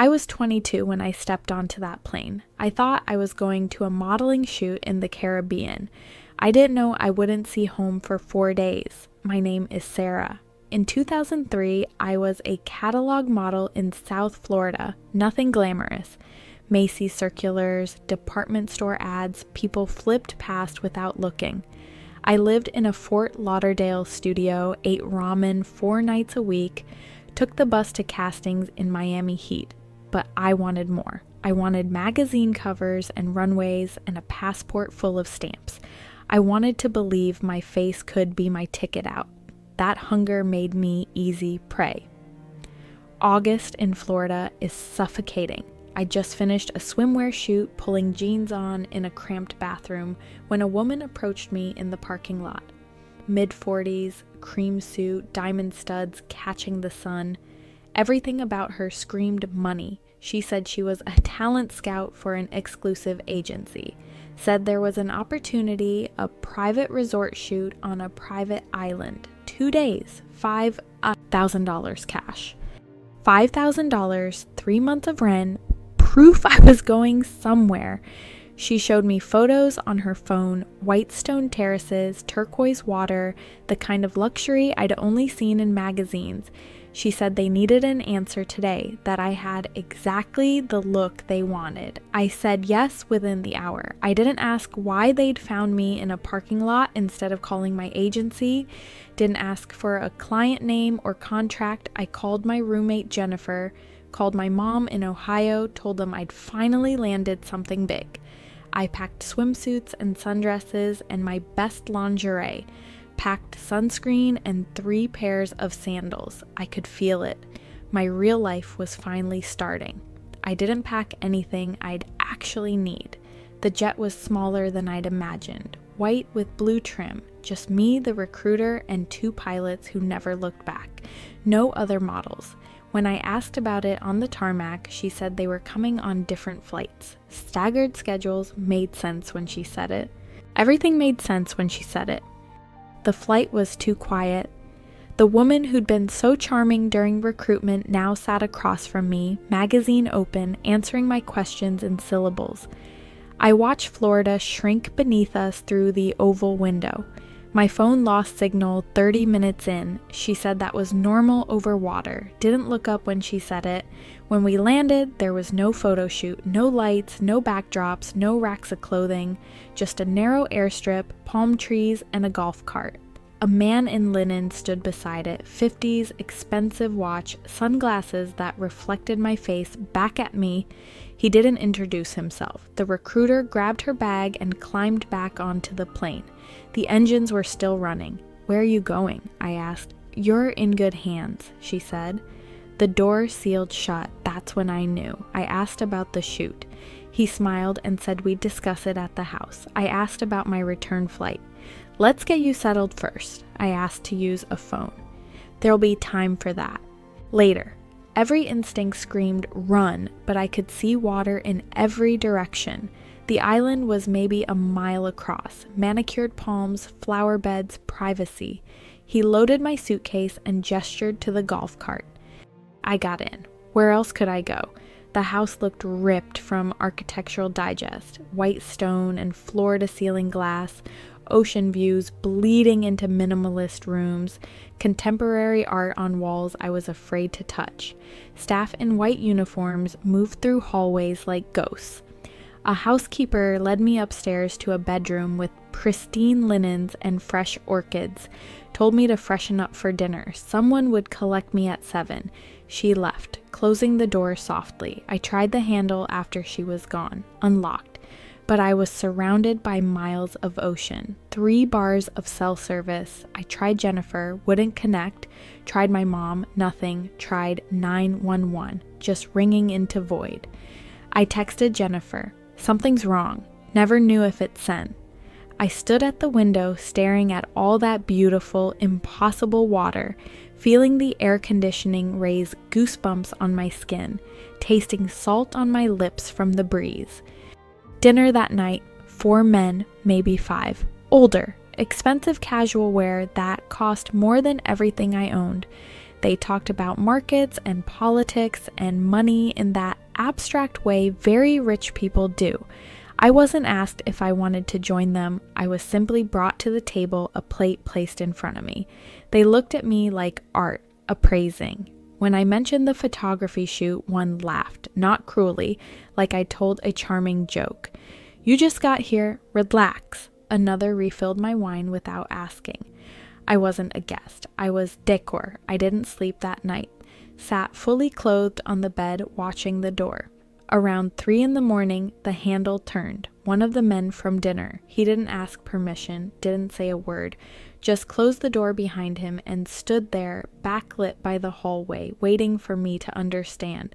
I was 22 when I stepped onto that plane. I thought I was going to a modeling shoot in the Caribbean. I didn't know I wouldn't see home for 4 days. My name is Sarah. In 2003, I was a catalog model in South Florida, nothing glamorous. Macy's circulars, department store ads, people flipped past without looking. I lived in a Fort Lauderdale studio, ate ramen 4 nights a week, took the bus to castings in Miami heat. But I wanted more. I wanted magazine covers and runways and a passport full of stamps. I wanted to believe my face could be my ticket out. That hunger made me easy prey. August in Florida is suffocating. I just finished a swimwear shoot, pulling jeans on in a cramped bathroom, when a woman approached me in the parking lot. Mid-40s, cream suit, diamond studs, catching the sun. Everything about her screamed money. She said she was a talent scout for an exclusive agency. Said there was an opportunity, a private resort shoot on a private island. 2 days, $5,000 cash. $5,000, 3 months of rent, proof I was going somewhere. She showed me photos on her phone, white stone terraces, turquoise water, the kind of luxury I'd only seen in magazines. She said they needed an answer today, that I had exactly the look they wanted. I said yes within the hour. I didn't ask why they'd found me in a parking lot instead of calling my agency. Didn't ask for a client name or contract. I called my roommate Jennifer, called my mom in Ohio, told them I'd finally landed something big. I packed swimsuits and sundresses and my best lingerie. Packed sunscreen and 3 pairs of sandals. I could feel it. My real life was finally starting. I didn't pack anything I'd actually need. The jet was smaller than I'd imagined. White with blue trim. Just me, the recruiter, and 2 pilots who never looked back. No other models. When I asked about it on the tarmac, she said they were coming on different flights. Staggered schedules made sense when she said it. Everything made sense when she said it. The flight was too quiet. The woman who'd been so charming during recruitment now sat across from me, magazine open, answering my questions in syllables. I watched Florida shrink beneath us through the oval window. My phone lost signal 30 minutes in. She said that was normal over water. Didn't look up when she said it. When we landed, there was no photo shoot, no lights, no backdrops, no racks of clothing, just a narrow airstrip, palm trees, and a golf cart. A man in linen stood beside it, 50s, expensive watch, sunglasses that reflected my face back at me. He didn't introduce himself. The recruiter grabbed her bag and climbed back onto the plane. The engines were still running. "Where are you going?" I asked. "You're in good hands," she said. The door sealed shut. That's when I knew. I asked about the shoot. He smiled and said we'd discuss it at the house. I asked about my return flight. "Let's get you settled first." I asked to use a phone. "There'll be time for that. Later." Every instinct screamed, run, but I could see water in every direction. The island was maybe a mile across. Manicured palms, flower beds, privacy. He loaded my suitcase and gestured to the golf cart. I got in. Where else could I go? The house looked ripped from Architectural Digest. White stone and floor-to-ceiling glass. Ocean views bleeding into minimalist rooms. Contemporary art on walls I was afraid to touch. Staff in white uniforms moved through hallways like ghosts. A housekeeper led me upstairs to a bedroom with pristine linens and fresh orchids. Told me to freshen up for dinner. Someone would collect me at 7. She left, closing the door softly. I tried the handle after she was gone. Unlocked. But I was surrounded by miles of ocean. 3 bars of cell service. I tried Jennifer, wouldn't connect. Tried my mom, nothing. Tried 911, just ringing into void. I texted Jennifer. Something's wrong. Never knew if it sent. I stood at the window staring at all that beautiful, impossible water, feeling the air conditioning raise goosebumps on my skin, tasting salt on my lips from the breeze. Dinner that night, 4 men, maybe 5. Older, expensive casual wear that cost more than everything I owned. They talked about markets and politics and money in that abstract way very rich people do. I wasn't asked if I wanted to join them. I was simply brought to the table, a plate placed in front of me. They looked at me like art, appraising. When I mentioned the photography shoot, one laughed, not cruelly, like I told a charming joke. "You just got here, relax." Another refilled my wine without asking. I wasn't a guest. I was decor. I didn't sleep that night. Sat fully clothed on the bed, watching the door. Around 3 a.m, the handle turned. One of the men from dinner. He didn't ask permission, didn't say a word, just closed the door behind him and stood there, backlit by the hallway, waiting for me to understand.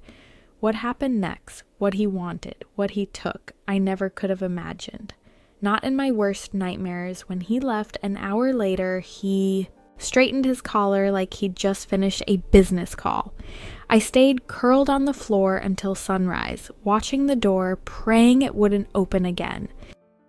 What happened next, what he wanted, what he took, I never could have imagined. Not in my worst nightmares. When he left an hour later, he straightened his collar like he'd just finished a business call. I stayed curled on the floor until sunrise, watching the door, praying it wouldn't open again.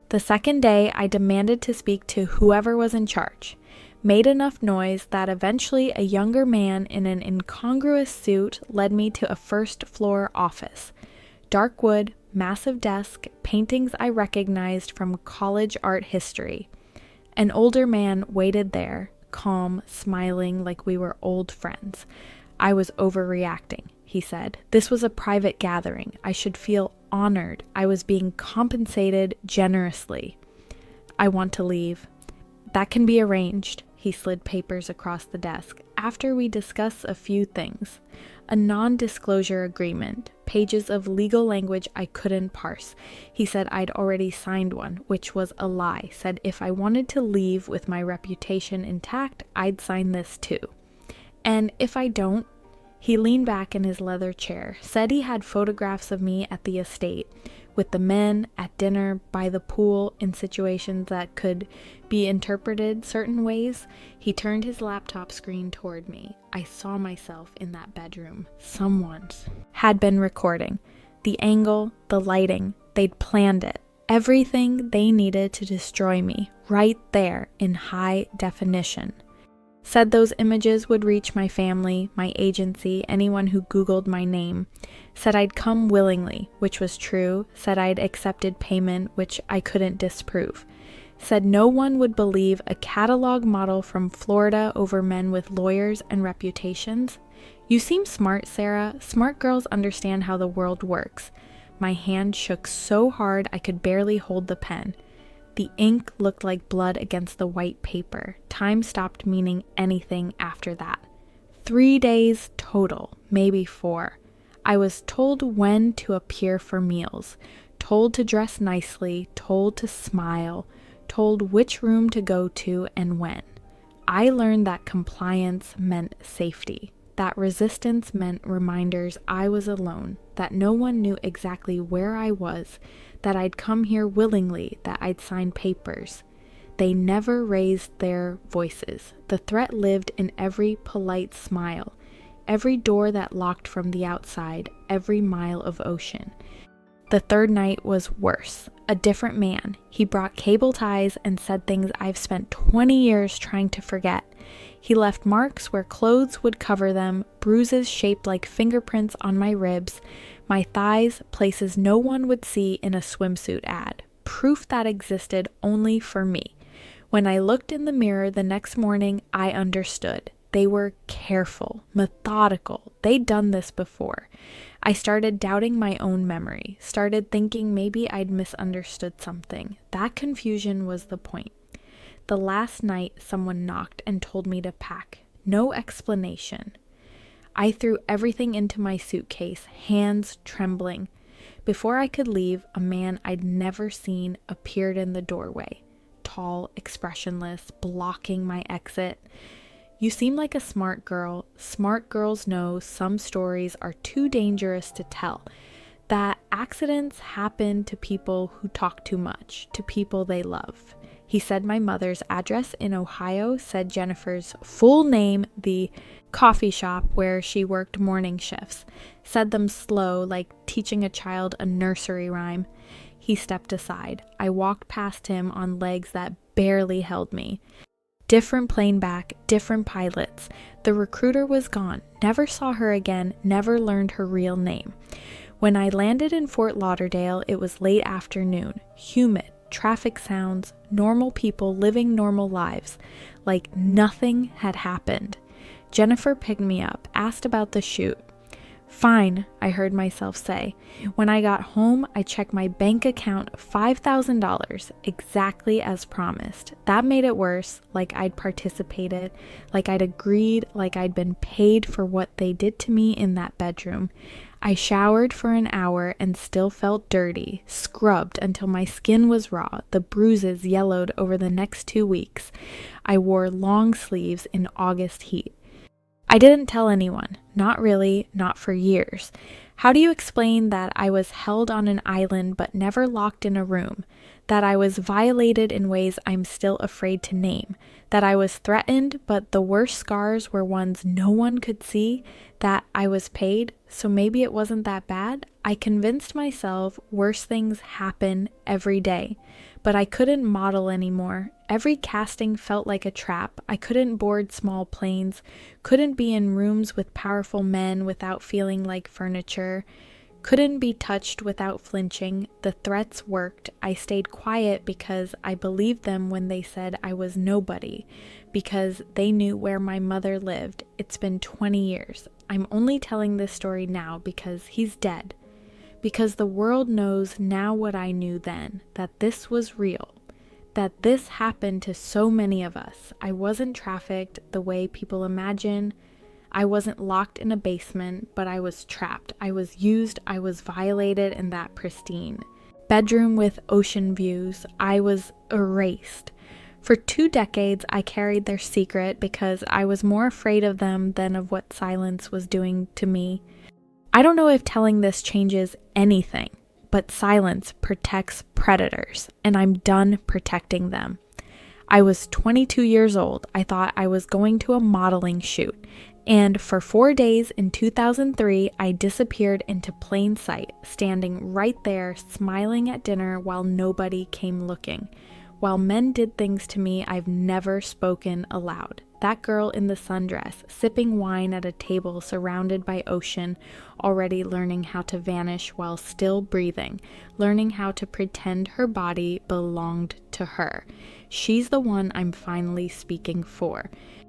The second day, I demanded to speak to whoever was in charge. Made enough noise that eventually a younger man in an incongruous suit led me to a first-floor office. Dark wood, massive desk, paintings I recognized from college art history. An older man waited there, calm, smiling like we were old friends. "I was overreacting," he said. "This was a private gathering. I should feel honored. I was being compensated generously. I want to leave." "That can be arranged." He slid papers across the desk. "After we discuss a few things. A non-disclosure agreement, pages of legal language I couldn't parse." He said I'd already signed one, which was a lie. Said if I wanted to leave with my reputation intact, I'd sign this too. "And if I don't?" He leaned back in his leather chair, said he had photographs of me at the estate, with the men, at dinner, by the pool, in situations that could be interpreted certain ways. He turned his laptop screen toward me. I saw myself in that bedroom. Someone had been recording. The angle, the lighting, they'd planned it. Everything they needed to destroy me, right there in high definition. Said those images would reach my family, my agency, anyone who Googled my name. Said I'd come willingly, which was true. Said I'd accepted payment, which I couldn't disprove. Said no one would believe a catalog model from Florida over men with lawyers and reputations. "You seem smart, Sarah. Smart girls understand how the world works." My hand shook so hard I could barely hold the pen. The ink looked like blood against the white paper. Time stopped meaning anything after that. 3 days total, maybe 4. I was told when to appear for meals, told to dress nicely, told to smile, told which room to go to and when. I learned that compliance meant safety, that resistance meant reminders I was alone, that no one knew exactly where I was, that I'd come here willingly, that I'd sign papers. They never raised their voices. The threat lived in every polite smile, every door that locked from the outside, every mile of ocean. The third night was worse. A different man. He brought cable ties and said things I've spent 20 years trying to forget. He left marks where clothes would cover them, bruises shaped like fingerprints on my ribs, my thighs, places no one would see in a swimsuit ad. Proof that existed only for me. When I looked in the mirror the next morning, I understood. They were careful, methodical. They'd done this before. I started doubting my own memory, started thinking maybe I'd misunderstood something. That confusion was the point. The last night, someone knocked and told me to pack. No explanation. I threw everything into my suitcase, hands trembling. Before I could leave, a man I'd never seen appeared in the doorway. Tall, expressionless, blocking my exit. "You seem like a smart girl. Smart girls know some stories are too dangerous to tell. That accidents happen to people who talk too much, to people they love." He said my mother's address in Ohio, said Jennifer's full name, the coffee shop where she worked morning shifts, said them slow, like teaching a child a nursery rhyme. He stepped aside. I walked past him on legs that barely held me. Different plane back, different pilots. The recruiter was gone. Never saw her again, never learned her real name. When I landed in Fort Lauderdale, it was late afternoon, humid, traffic sounds, normal people living normal lives, like nothing had happened. Jennifer picked me up, asked about the shoot. Fine, I heard myself say. When I got home, I checked my bank account, $5,000, exactly as promised. That made it worse, like I'd participated, like I'd agreed, like I'd been paid for what they did to me in that bedroom. I showered for an hour and still felt dirty, scrubbed until my skin was raw, the bruises yellowed over the next 2 weeks. I wore long sleeves in August heat. I didn't tell anyone, not really, not for years. How do you explain that I was held on an island but never locked in a room? That I was violated in ways I'm still afraid to name? That I was threatened but the worst scars were ones no one could see? That I was paid, so maybe it wasn't that bad? I convinced myself worse things happen every day. But I couldn't model anymore. Every casting felt like a trap. I couldn't board small planes, couldn't be in rooms with powerful men without feeling like furniture, couldn't be touched without flinching. The threats worked. I stayed quiet because I believed them when they said I was nobody, because they knew where my mother lived. It's been 20 years. I'm only telling this story now because he's dead. Because the world knows now what I knew then, that this was real, that this happened to so many of us. I wasn't trafficked the way people imagine. I wasn't locked in a basement, but I was trapped. I was used. I was violated in that pristine bedroom with ocean views. I was erased. For 2 decades, I carried their secret because I was more afraid of them than of what silence was doing to me. I don't know if telling this changes anything, but silence protects predators, and I'm done protecting them. I was 22 years old. I thought I was going to a modeling shoot, and for 4 days in 2003, I disappeared into plain sight, standing right there, smiling at dinner while nobody came looking, while men did things to me I've never spoken aloud. That girl in the sundress, sipping wine at a table surrounded by ocean, already learning how to vanish while still breathing, learning how to pretend her body belonged to her. She's the one I'm finally speaking for.